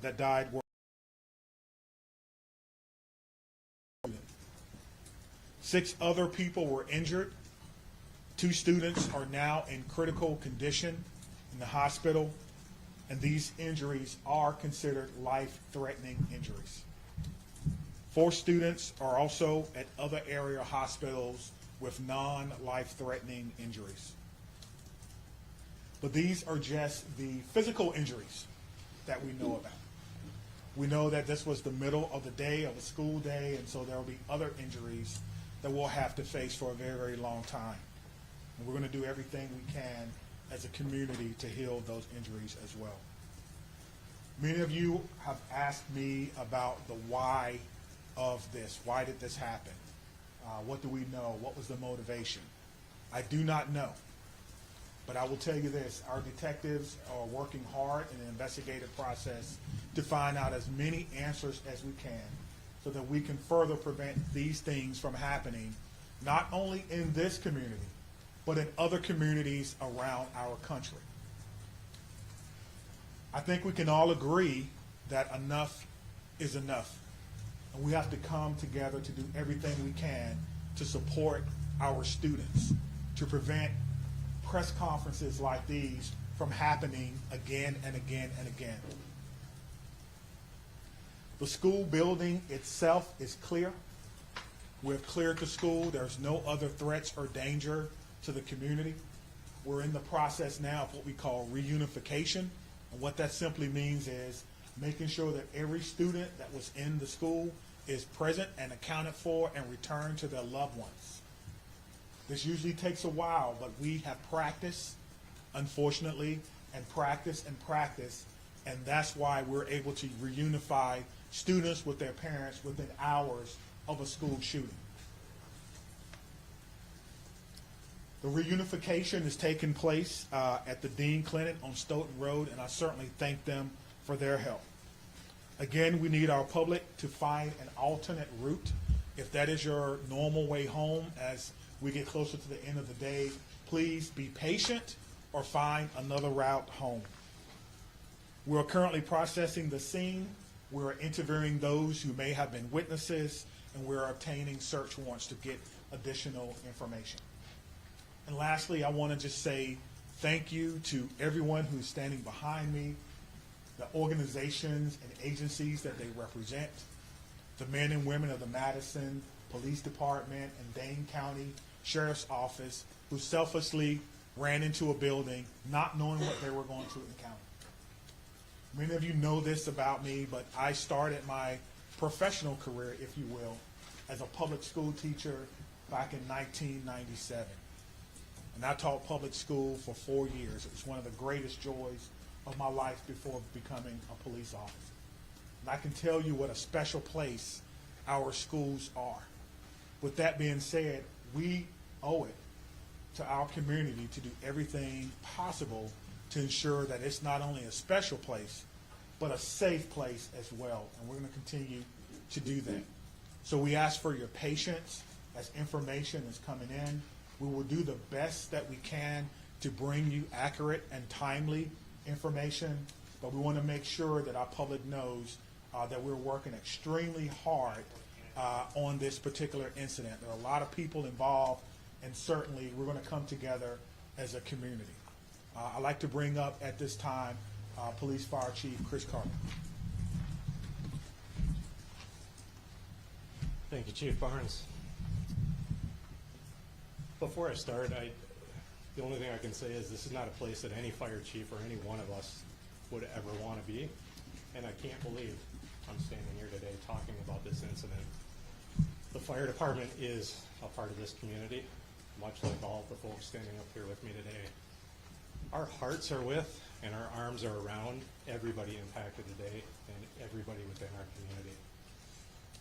that died were 6 other people were injured. 2 students are now in critical condition in the hospital, and these injuries are considered life-threatening injuries. 4 students are also at other area hospitals with non-life-threatening injuries. But these are just the physical injuries that we know about. We know that this was the middle of the day, of a school day, and so there will be other injuries that we'll have to face for a very, very long time. And we're going to do everything we can as a community to heal those injuries as well. Many of you have asked me about the why of this. Why did this happen? What do we know? What was the motivation? I do not know. But I will tell you this, our detectives are working hard in an investigative process to find out as many answers as we can so that we can further prevent these things from happening, not only in this community, but in other communities around our country. I think we can all agree that enough is enough. And we have to come together to do everything we can to support our students, to prevent press conferences like these from happening again and again and again. The school building itself is clear. We've cleared the school. There's no other threats or danger to the community. We're in the process now of what we call reunification. And what that simply means is making sure that every student that was in the school is present and accounted for and returned to their loved ones. This usually takes a while, but we have practiced, unfortunately, and practice, and that's why we're able to reunify students with their parents within hours of a school shooting. The reunification is taking place at the Dean Clinic on Stoughton Road, and I certainly thank them for their help. Again, we need our public to find an alternate route. If that is your normal way home as we get closer to the end of the day, please be patient or find another route home. We're currently processing the scene. We're interviewing those who may have been witnesses, and we're obtaining search warrants to get additional information. And lastly, I want to just say thank you to everyone who's standing behind me, the organizations and agencies that they represent, the men and women of the Madison Police Department and Dane County Sheriff's Office who selflessly ran into a building not knowing what they were going to encounter. Many of you know this about me, but I started my professional career, if you will, as a public school teacher back in 1997. And I taught public school for 4 years. It was one of the greatest joys of my life before becoming a police officer. And I can tell you what a special place our schools are. With that being said, we owe it to our community to do everything possible to ensure that it's not only a special place, but a safe place as well. And we're going to continue to do that. So we ask for your patience as information is coming in. We will do the best that we can to bring you accurate and timely information, but we want to make sure that our public knows that we're working extremely hard on this particular incident. There are a lot of people involved, and certainly we're going to come together as a community. I'd like to bring up at this time Police Fire Chief Chris Carter. Thank you, Chief Barnes. Before I start, the only thing I can say is this is not a place that any fire chief or any one of us would ever want to be, and I can't believe I'm standing here today talking about this incident. The fire department is a part of this community, much like all the folks standing up here with me today. Our hearts are with and our arms are around everybody impacted today and everybody within our community.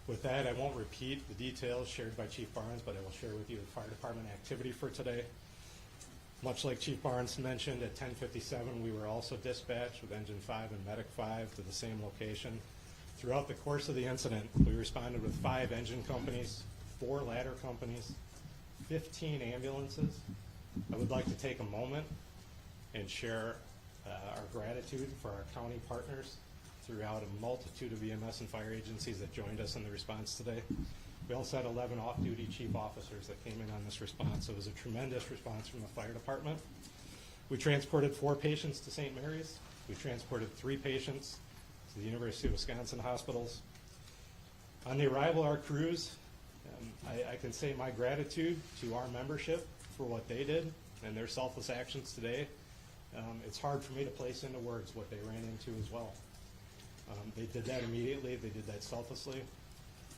With that, I won't repeat the details shared by Chief Barnes, but I will share with you the fire department activity for today. Much like Chief Barnes mentioned, at 10:57, we were also dispatched with Engine 5 and Medic 5 to the same location. Throughout the course of the incident, we responded with 5 engine companies, 4 ladder companies, 15 ambulances. I would like to take a moment and share our gratitude for our county partners throughout a multitude of EMS and fire agencies that joined us in the response today. We also had 11 off-duty chief officers that came in on this response. It was a tremendous response from the fire department. We transported 4 patients to St. Mary's. We transported 3 patients to the University of Wisconsin hospitals. On the arrival of our crews, I can say my gratitude to our membership for what they did and their selfless actions today. It's hard for me to place into words what they ran into as well. They did that immediately. They did that selflessly.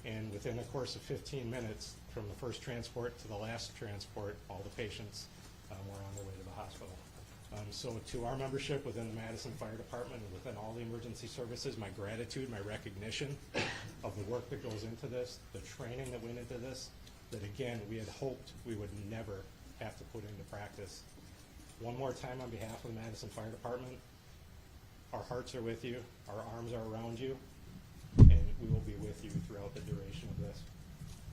And within the course of 15 minutes, from the first transport to the last transport, all the patients were on their way to the hospital. So to our membership within the Madison Fire Department and within all the emergency services, my gratitude, my recognition of the work that goes into this, the training that went into this, that again, we had hoped we would never have to put into practice. One more time on behalf of the Madison Fire Department, our hearts are with you, our arms are around you, and we will be with you throughout the duration of this.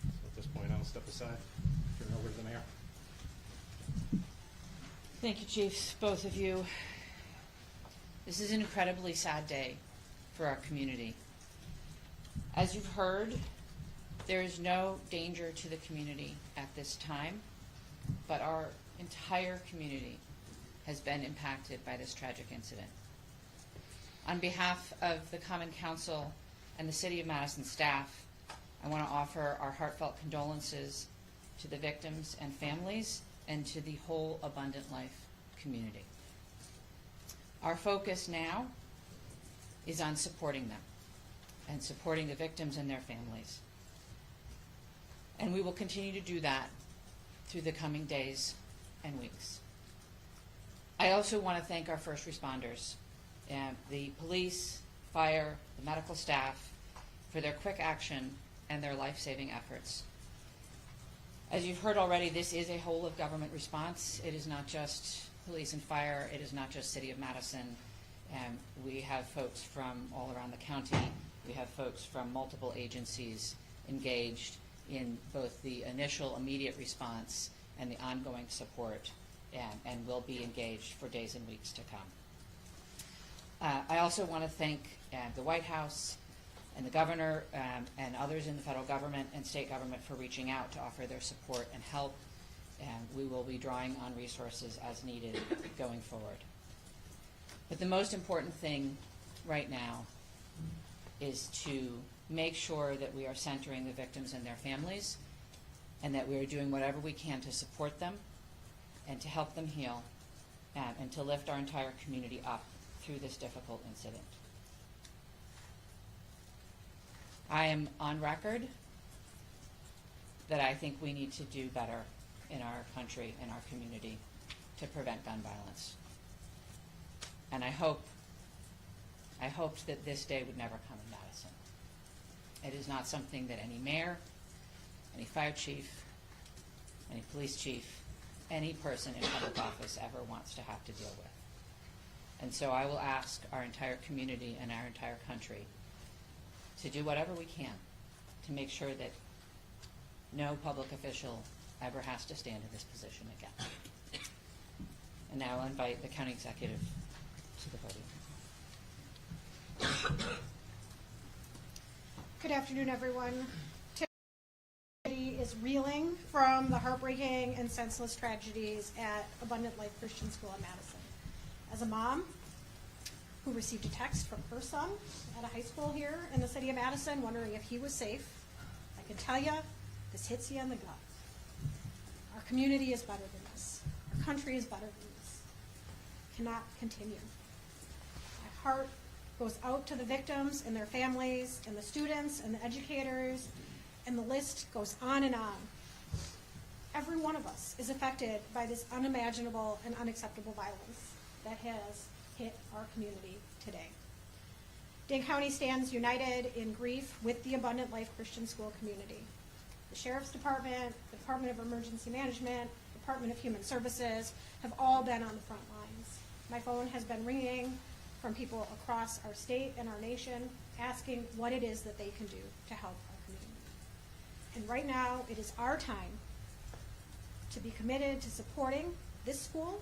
So at this point, I'll step aside, turn it over to the mayor. Thank you, Chiefs, both of you. This is an incredibly sad day for our community. As you've heard, there is no danger to the community at this time, but our entire community has been impacted by this tragic incident. On behalf of the Common Council and the City of Madison staff, I want to offer our heartfelt condolences to the victims and families and to the whole Abundant Life community. Our focus now is on supporting them and supporting the victims and their families. And we will continue to do that through the coming days and weeks. I also want to thank our first responders, the police, fire, the medical staff, for their quick action and their life-saving efforts. As you've heard already, this is a whole of government response. It is not just police and fire. It is not just City of Madison. We have folks from all around the county. We have folks from multiple agencies engaged in both the initial immediate response and the ongoing support, and will be engaged for days and weeks to come. I also want to thank the White House and the governor and others in the federal government and state government for reaching out to offer their support and help. And we will be drawing on resources as needed going forward. But the most important thing right now is to make sure that we are centering the victims and their families, and that we are doing whatever we can to support them and to help them heal, and to lift our entire community up through this difficult incident. I am on record that I think we need to do better in our country, in our community, to prevent gun violence. And I hoped that this day would never come in Madison. It is not something that any mayor, any fire chief, any police chief, any person in public office ever wants to have to deal with. And so I will ask our entire community and our entire country to do whatever we can to make sure that no public official ever has to stand in this position again. And now I'll invite the county executive to the podium. Good afternoon, everyone. City is reeling from the heartbreaking and senseless tragedies at Abundant Life Christian School in Madison. As a mom who received a text from her son at a high school here in the city of Madison wondering if he was safe, I can tell you, this hits you in the gut. Our community is better than this. Our country is better than this. It cannot continue. My heart goes out to the victims and their families and the students and the educators, and the list goes on and on. Every one of us is affected by this unimaginable and unacceptable violence that has hit our community today. Dane County stands united in grief with the Abundant Life Christian School community. The Sheriff's Department, the Department of Emergency Management, Department of Human Services have all been on the front lines. My phone has been ringing from people across our state and our nation asking what it is that they can do to help our community. And right now, it is our time to be committed to supporting this school,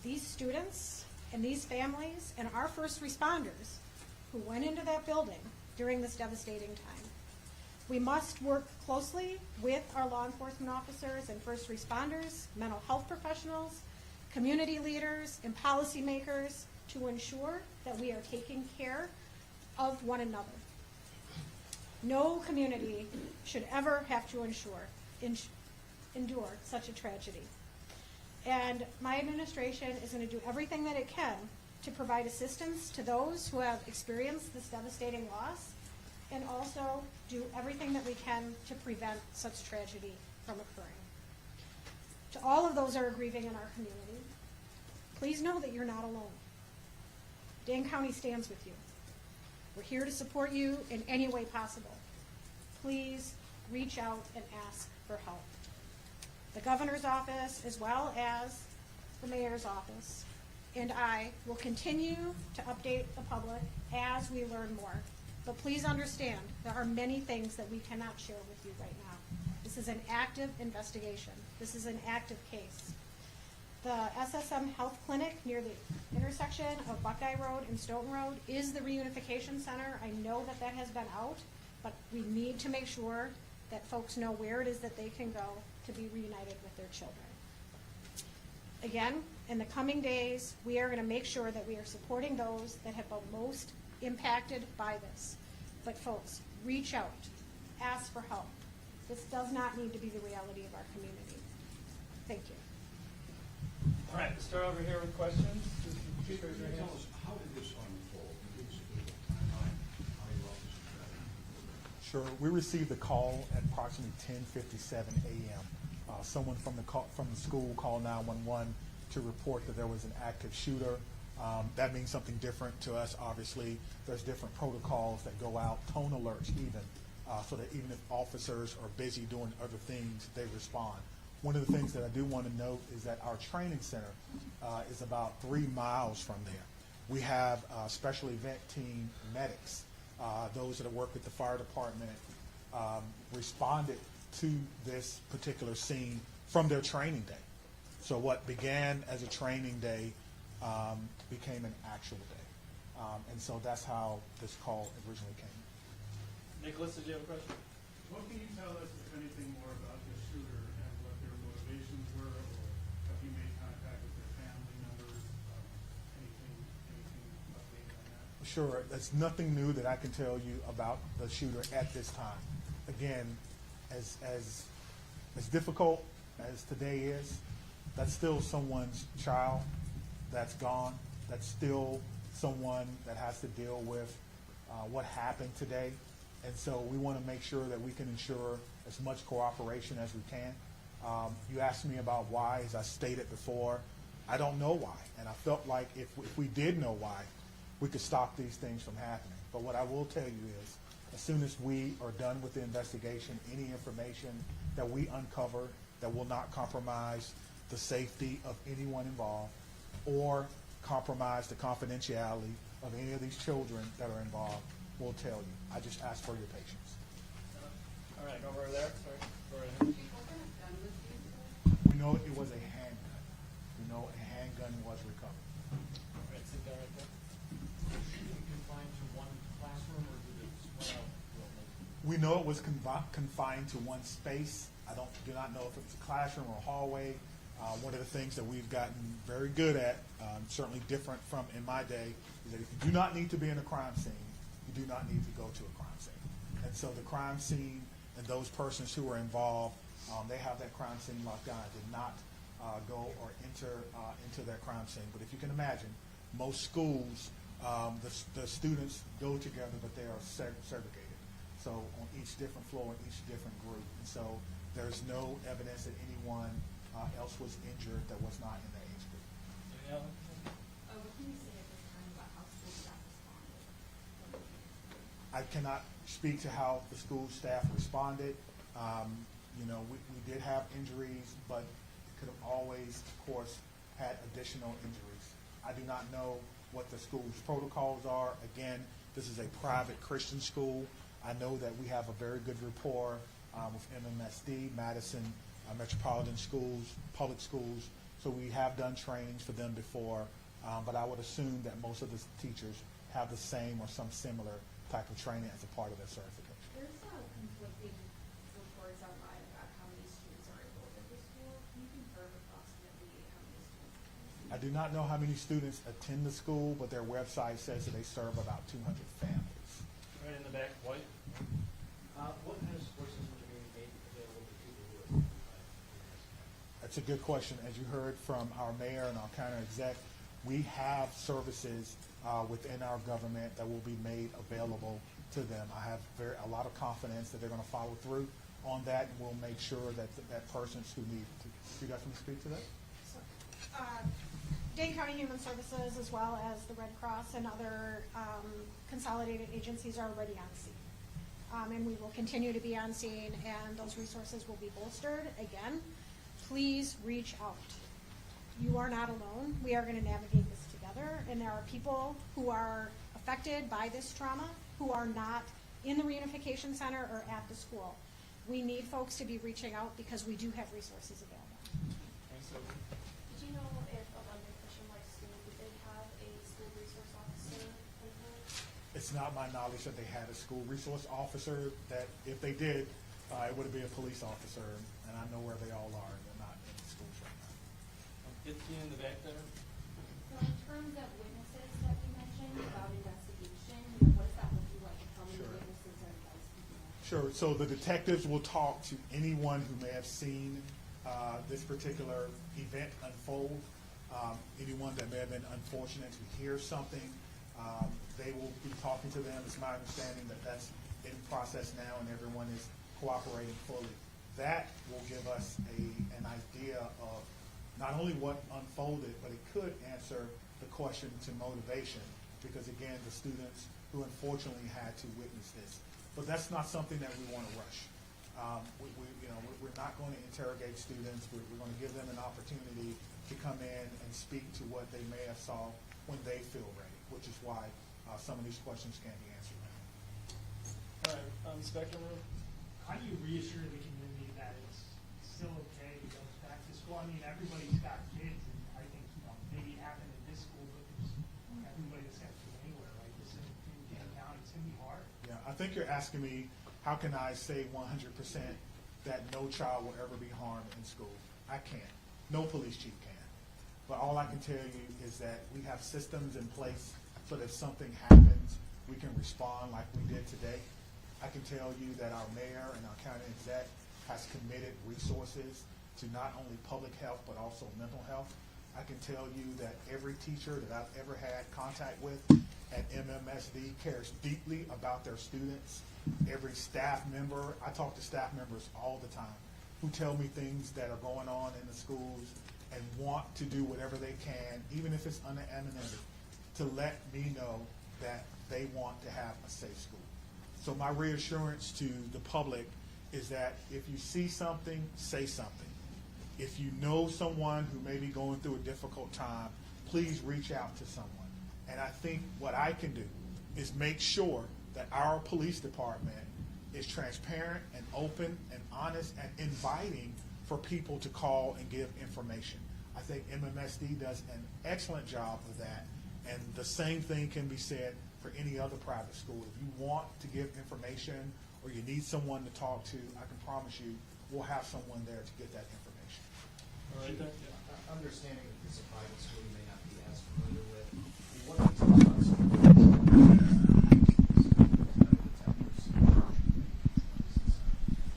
these students, and these families, and our first responders who went into that building during this devastating time. We must work closely with our law enforcement officers and first responders, mental health professionals, community leaders, and policymakers to ensure that we are taking care of one another. No community should ever have to endure such a tragedy. And my administration is going to do everything that it can to provide assistance to those who have experienced this devastating loss, and also do everything that we can to prevent such tragedy from occurring. To all of those who are grieving in our community, please know that you're not alone. Dane County stands with you. We're here to support you in any way possible. Please reach out and ask for help. The governor's office, as well as the mayor's office, and I will continue to update the public as we learn more. But please understand, there are many things that we cannot share with you right now. This is an active investigation. This is an active case. The SSM Health Clinic near the intersection of Buckeye Road and Stoughton Road is the reunification center. I know that that has been out, but we need to make sure that folks know where it is that they can go to be reunited with their children. Again, in the coming days, we are going to make sure that we are supporting those that have been most impacted by this. But folks, reach out, ask for help. This does not need to be the reality of our community. Thank you. All right, let's start over here with questions. Just raise your Tell hands. us, how did this unfold? Give us a bit of timeline, how you all this Sure. We received a call at approximately 10:57 a.m. Someone from the school called 911 to report that there was an active shooter. That means something different to us, obviously. There's different protocols that go out, tone alerts even, so that even if officers are busy doing other things, they respond. One of the things that I do want to note is that our training center is about 3 miles from there. We have special event team medics, those that work with the fire department, responded to this particular scene from their training day. So what began as a training day became an actual day. And so that's how this call originally came. Nicholas, did you have a question? What can you tell us, if anything, more about the shooter and what their motivations were, or have you made contact with their family members? Anything updated on that? Sure, there's nothing new that I can tell you about the shooter at this time. Again, as difficult as today is, that's still someone's child that's gone. That's still someone that has to deal with what happened today. And so we want to make sure that we can ensure as much cooperation as we can. You asked me about why, as I stated before. I don't know why. And I felt like if we did know why, we could stop these things from happening. But what I will tell you is, as soon as we are done with the investigation, any information that we uncover that will not compromise the safety of anyone involved or compromise the confidentiality of any of these children that are involved, we'll tell you. I just ask for your patience. All right, over there. Sorry. Go right ahead. We know it was a handgun. We know a handgun was recovered. All right, sit down right there. Was the shooting confined to one classroom, or did it spread out? We know it was confined to one space. I do not know if it was a classroom or a hallway. One of the things that we've gotten very good at, certainly different from in my day, is that if you do not need to be in a crime scene, you do not need to go to a crime scene. And so the crime scene and those persons who were involved, they have that crime scene locked down. I did not go or enter into that crime scene. But if you can imagine, most schools, the students go together, but they are segregated. So on each different floor, in each different group. And so there's no evidence that anyone else was injured that was not in that age group. Danielle? What can you say at this time about how school staff responded? I cannot speak to how the school staff responded. We did have injuries, but could have always, of course, had additional injuries. I do not know what the school's protocols are. Again, this is a private Christian school. I know that we have a very good rapport with MMSD, Madison Metropolitan Schools, public schools. So we have done trainings for them before, but I would assume that most of the teachers have the same or some similar type of training as a part of their certification. There's conflicting reports online about how many students are enrolled at the school. Can you confirm approximately how many students? I do not know how many students attend the school, but their website says that they serve about 200 families. Right in the back, white. What kind of support systems are being made available to people who are That's a good question. As you heard from our mayor and our county exec, we have services within our government that will be made available to them. I have a lot of confidence that they're going to follow through on that, and we'll make sure that that persons who need to. You guys want to speak to that? So, Dane County Human Services, as well as the Red Cross and other consolidated agencies, are already on scene. And we will continue to be on scene, and those resources will be bolstered. Again, please reach out. You are not alone. We are going to navigate this together, and there are people who are affected by this trauma who are not in the reunification center or at the school. We need folks to be reaching out because we do have resources available. Did you know if Abundant Christian Life School, did they have a school resource officer in place? It's not my knowledge that they had a school resource officer. That if they did, it would be a police officer, and I know where they all are. They're not in the schools right now. 15 in the back there. So in terms of witnesses that you mentioned about investigation, what is that looking like? How many Sure. witnesses are you guys keeping on? Sure. So the detectives will talk to anyone who may have seen this particular event unfold, anyone that may have been unfortunate to hear something. They will be talking to them. It's my understanding that that's in process now, and everyone is cooperating fully. That will give us an idea of not only what unfolded, but it could answer the question to motivation, because again, the students who unfortunately had to witness this. But that's not something that we want to rush. We're not going to interrogate students. We're going to give them an opportunity to come in and speak to what they may have saw when they feel ready, which is why some of these questions can't be answered now. All right, Inspector Room. How do you reassure the community that it's still okay to go back to school? I mean, everybody's got kids, and I think, maybe it happened at this school, but there's everybody that's got kids anywhere, right? This in Dane County, it's gonna be hard. Yeah, I think you're asking me, how can I say 100% that no child will ever be harmed in school? I can't. No police chief can. But all I can tell you is that we have systems in place so that if something happens, we can respond like we did today. I can tell you that our mayor and our county exec has committed resources to not only public health but also mental health. I can tell you that every teacher that I've ever had contact with at MMSD cares deeply about their students. Every staff member, I talk to staff members all the time who tell me things that are going on in the schools and want to do whatever they can, even if it's unanimous, to let me know that they want to have a safe school. So my reassurance to the public is that if you see something, say something. If you know someone who may be going through a difficult time, please reach out to someone. And I think what I can do is make sure that our police department is transparent and open and honest and inviting for people to call and give information. I think MMSD does an excellent job of that. And the same thing can be said for any other private school. If you want to give information or you need someone to talk to, I can promise you we'll have someone there to get that information. All right, there. Understanding that this is a private school you may not be as familiar with, what are the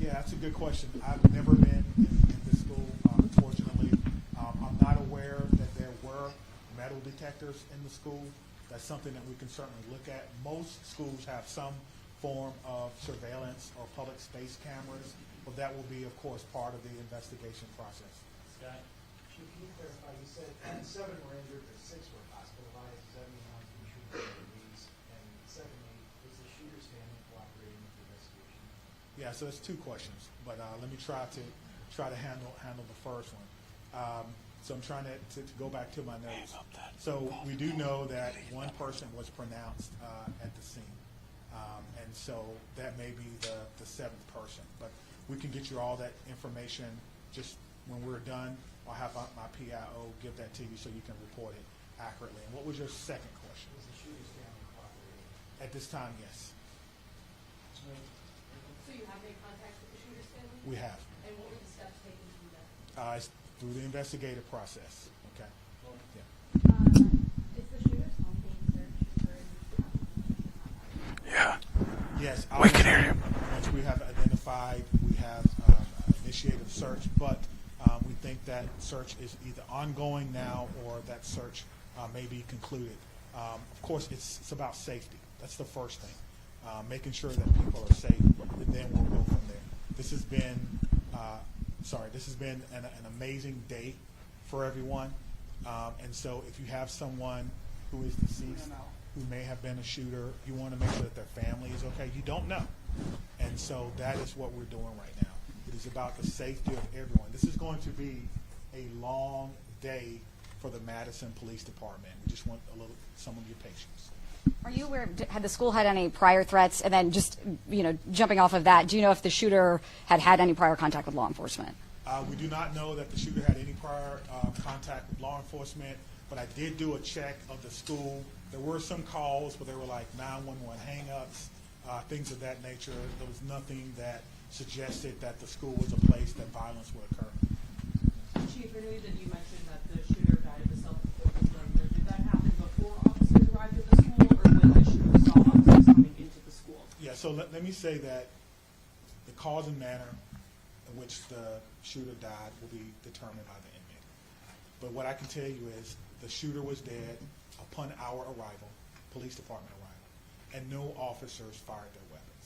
Yeah, that's a good question. I've never been in this school, unfortunately. I'm not aware that there were metal detectors in the school. That's something that we can certainly look at. Most schools have some form of surveillance or public space cameras, but that will be, of course, part of the investigation process. Scott. Can you clarify, you said 7 were injured, but 6 were hospitalized, does that mean one was treated for disease? And secondly, was the shooter's family cooperating with the investigation? Yeah, so it's 2 questions, but let me try to handle the first one. So I'm trying to go back to my notes. So we do know that one person was pronounced at the scene, and so that may be the 7th person. But we can get you all that information just when we're done. I'll have my PIO give that to you so you can report it accurately. And what was your second question? Was the shooter's family cooperating At this time, yes, So you have made contact with the shooter's family? we have. And what were the steps taken to do that? It's through the investigative process, okay? Yeah. Is the shooter's home being searched for Yes. We can hear you. Once we have identified, we have initiated a search, but we think that search is either ongoing now or that search may be concluded. Of course, it's about safety. That's the first thing. Making sure that people are safe, and then we'll go from there. This has been, an amazing day for everyone. And so if you have someone who is deceased, who may have been a shooter, you want to make sure that their family is okay. You don't know. And so that is what we're doing right now. It is about the safety of everyone. This is going to be a long day for the Madison Police Department. We just want some of your patience. Are you aware, had the school had any prior threats? And then just, jumping off of that, do you know if the shooter had any prior contact with law enforcement? We do not know that the shooter had any prior contact with law enforcement, but I did do a check of the school. There were some calls, but they were like 911 hang-ups, things of that nature. There was nothing that suggested that the school was a place that violence would occur. Chief, I know that you mentioned that the shooter died of a self-inflicted gunshot. Did that happen before officers arrived at the school, or when the shooter saw officers coming into the school? Yeah, so let me say that the cause and manner in which the shooter died will be determined by the inmate. But what I can tell you is the shooter was dead upon our arrival, police department arrival, and no officers fired their weapons.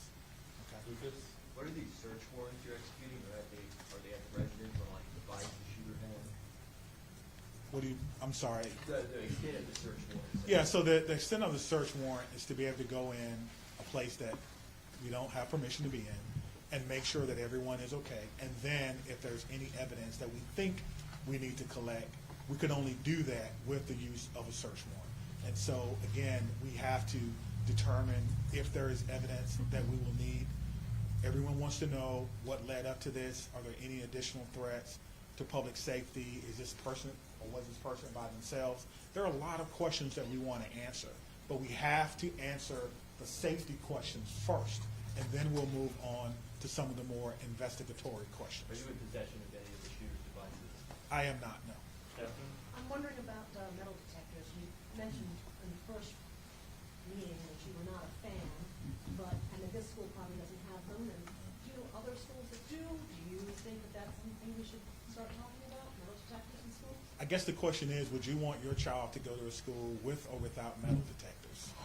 Okay? Lucas, what are these search warrants you're executing? Are they at the residence or like the device the shooter had? I'm sorry. The extent of the search warrant. Yeah, so the extent of the search warrant is to be able to go in a place that we don't have permission to be in and make sure that everyone is okay. And then if there's any evidence that we think we need to collect, we could only do that with the use of a search warrant. And so, again, we have to determine if there is evidence that we will need. Everyone wants to know what led up to this. Are there any additional threats to public safety? Is this person or was this person by themselves? There are a lot of questions that we want to answer, but we have to answer the safety questions first, and then we'll move on to some of the more investigatory questions. Are you in possession of any of the shooter's devices? I am not, no. Stephanie? I'm wondering about metal detectors. You mentioned in the first meeting that you were not a fan, but, and that this school probably doesn't have them, and do other schools that do? Do you think that that's something we should start talking about, metal detectors in schools? I guess the question is, would you want your child to go to a school with or without metal detectors?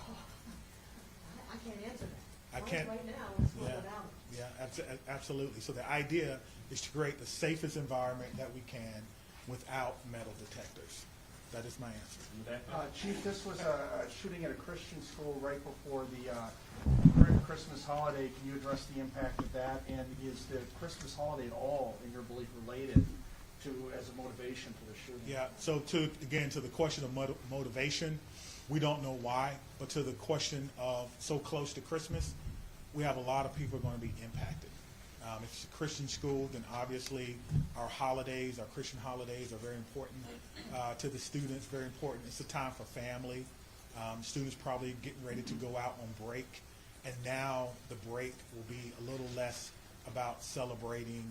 I can't answer that. I can't. Right now, it's not Yeah. without them. Yeah, absolutely. So the idea is to create the safest environment that we can without metal detectors. That is my answer. Chief, this was a shooting at a Christian school right before the Christmas holiday. Can you address the impact of that? And is the Christmas holiday at all, in your belief, related to as a motivation for the shooting? Yeah, so to the question of motivation, we don't know why, but to the question of so close to Christmas, we have a lot of people going to be impacted. If it's a Christian school, then obviously our holidays, our Christian holidays are very important to the students, very important. It's a time for family. Students probably getting ready to go out on break, and now the break will be a little less about celebrating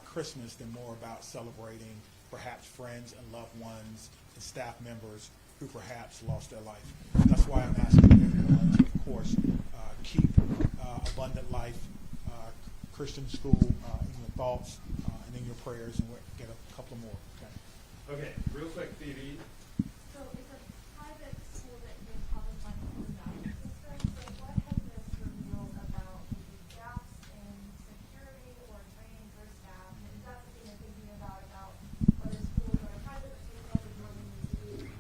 Christmas than more about celebrating perhaps friends and loved ones and staff members who perhaps lost their life. That's why I'm asking everyone to, of course, keep Abundant Life Christian School in your thoughts and in your prayers, and we'll get a couple more. Okay, real quick, Phoebe. So it's a private school that gives public money to the value system. So what has this revealed about maybe gaps in security or training for staff? And is that something you're thinking about whether schools are private or state funded money to do, the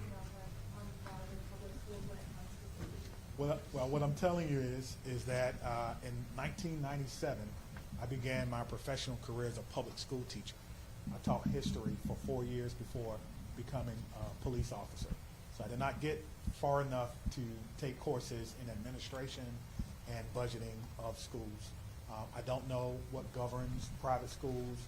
unfunded public schools when it comes to safety? Well, what I'm telling you is that in 1997, I began my professional career as a public school teacher. I taught history for 4 years before becoming a police officer. So I did not get far enough to take courses in administration and budgeting of schools. I don't know what governs private schools,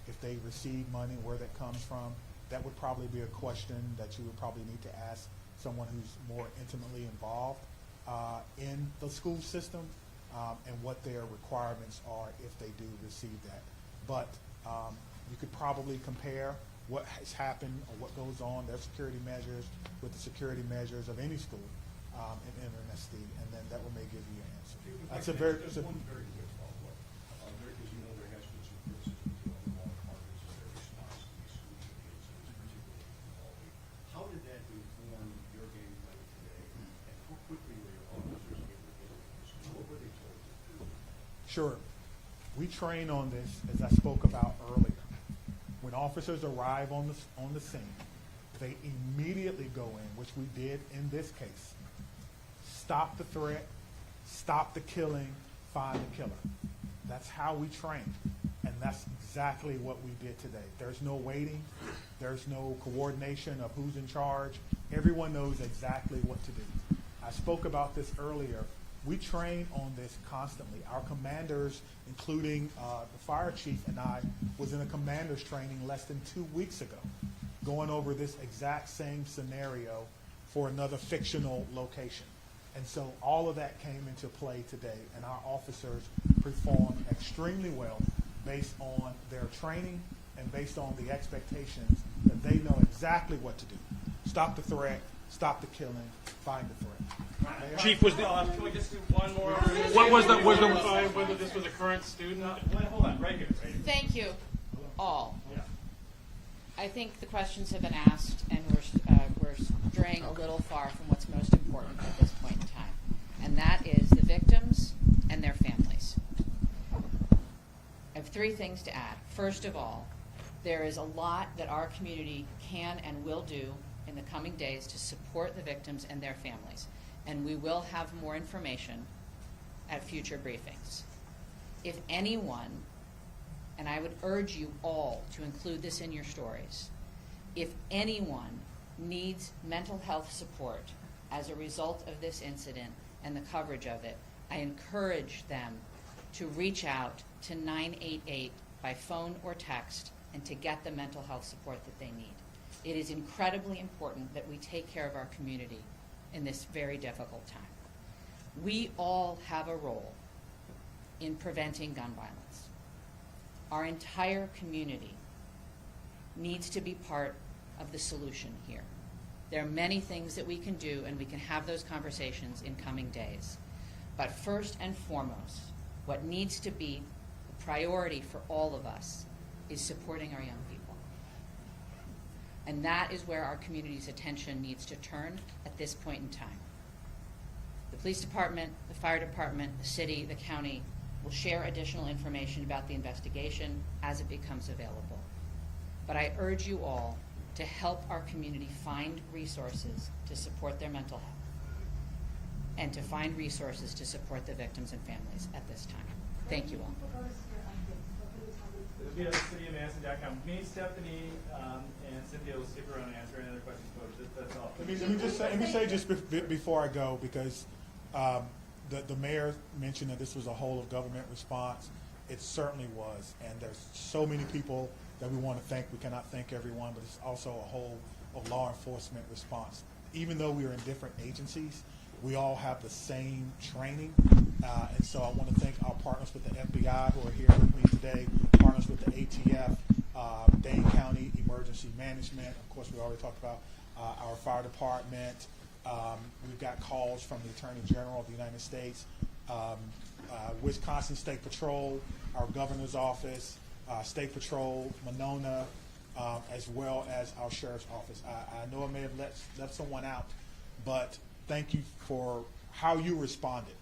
if they receive money, where that comes from. That would probably be a question that you would probably need to ask someone who's more intimately involved. in the school system and what their requirements are if they do receive that. But you could probably compare what has happened or what goes on, their security measures, with the security measures of any school in MSD, and then that will may give you an answer. That's a very, Just one very quick follow-up. Because you know there has been some criticism to the law departments and their response to these school shootings, and it's particularly involving. How did that inform your game plan today? And how quickly were your officers able to get into the school? What were they told to do? Sure. We train on this, as I spoke about earlier. When officers arrive on the scene, they immediately go in, which we did in this case. Stop the threat, stop the killing, find the killer. That's how we train, and that's exactly what we did today. There's no waiting, there's no coordination of who's in charge. Everyone knows exactly what to do. I spoke about this earlier. We train on this constantly. Our commanders, including the fire chief and I, was in a commander's training less than 2 weeks ago, going over this exact same scenario for another fictional location. And so all of that came into play today, and our officers performed extremely well based on their training and based on the expectations that they know exactly what to do. Stop the threat, stop the killing, find the threat. Chief, was the, Can we just do one more? what was the, Whether this was a current student? hold on, right here, right here. Thank you, all. Yeah. I think the questions have been asked, and we're straying a little far from what's most important at this point in time, and that is the victims and their families. I have 3 things to add. First of all, there is a lot that our community can and will do in the coming days to support the victims and their families, and we will have more information at future briefings. If anyone, and I would urge you all to include this in your stories, if anyone needs mental health support as a result of this incident and the coverage of it, I encourage them to reach out to 988 by phone or text and to get the mental health support that they need. It is incredibly important that we take care of our community in this very difficult time. We all have a role in preventing gun violence. Our entire community needs to be part of the solution here. There are many things that we can do, and we can have those conversations in coming days. But first and foremost, what needs to be a priority for all of us is supporting our young people. And that is where our community's attention needs to turn at this point in time. The police department, the fire department, the city, the county will share additional information about the investigation as it becomes available. But I urge you all to help our community find resources to support their mental health and to find resources to support the victims and families at this time. Thank you all. It'll be at cityofmadison.com. Me, Stephanie, and Cynthia will skip around and answer any other questions, folks. That's all. Let me say just before I go, because the mayor mentioned that this was a whole of government response. It certainly was, and there's so many people that we want to thank. We cannot thank everyone, but it's also a whole of law enforcement response. Even though we are in different agencies, we all have the same training, and so I want to thank our partners with the FBI who are here with me today, partners with the ATF, Dane County Emergency Management. Of course, we already talked about our fire department. We've got calls from the Attorney General of the United States, Wisconsin State Patrol, our governor's office, State Patrol, Monona, as well as our sheriff's office. I know I may have left someone out, but thank you for how you responded,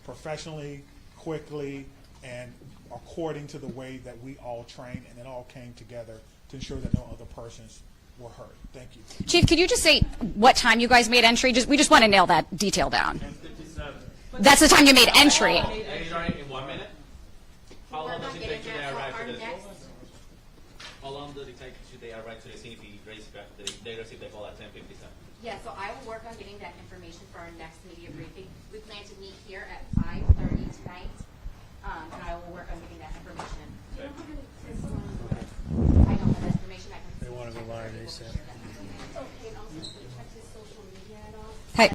professionally, quickly, and according to the way that we all trained, and it all came together to ensure that no other persons were hurt. Thank you. Chief, could you just say what time you guys made entry? We just want to nail that detail down. 10:57. That's the time you made entry. Sorry, in 1 minute? How long does it take till they arrive to the school? How long does it take till they arrive to the scene if they receive the call at 10:57? Yeah, so I will work on getting that information for our next media briefing. We plan to meet here at 5:30 tonight, and I will work on getting that information. I don't have that information. I can. They want to go live, they said. Okay, and also, check his social media at all. Hey.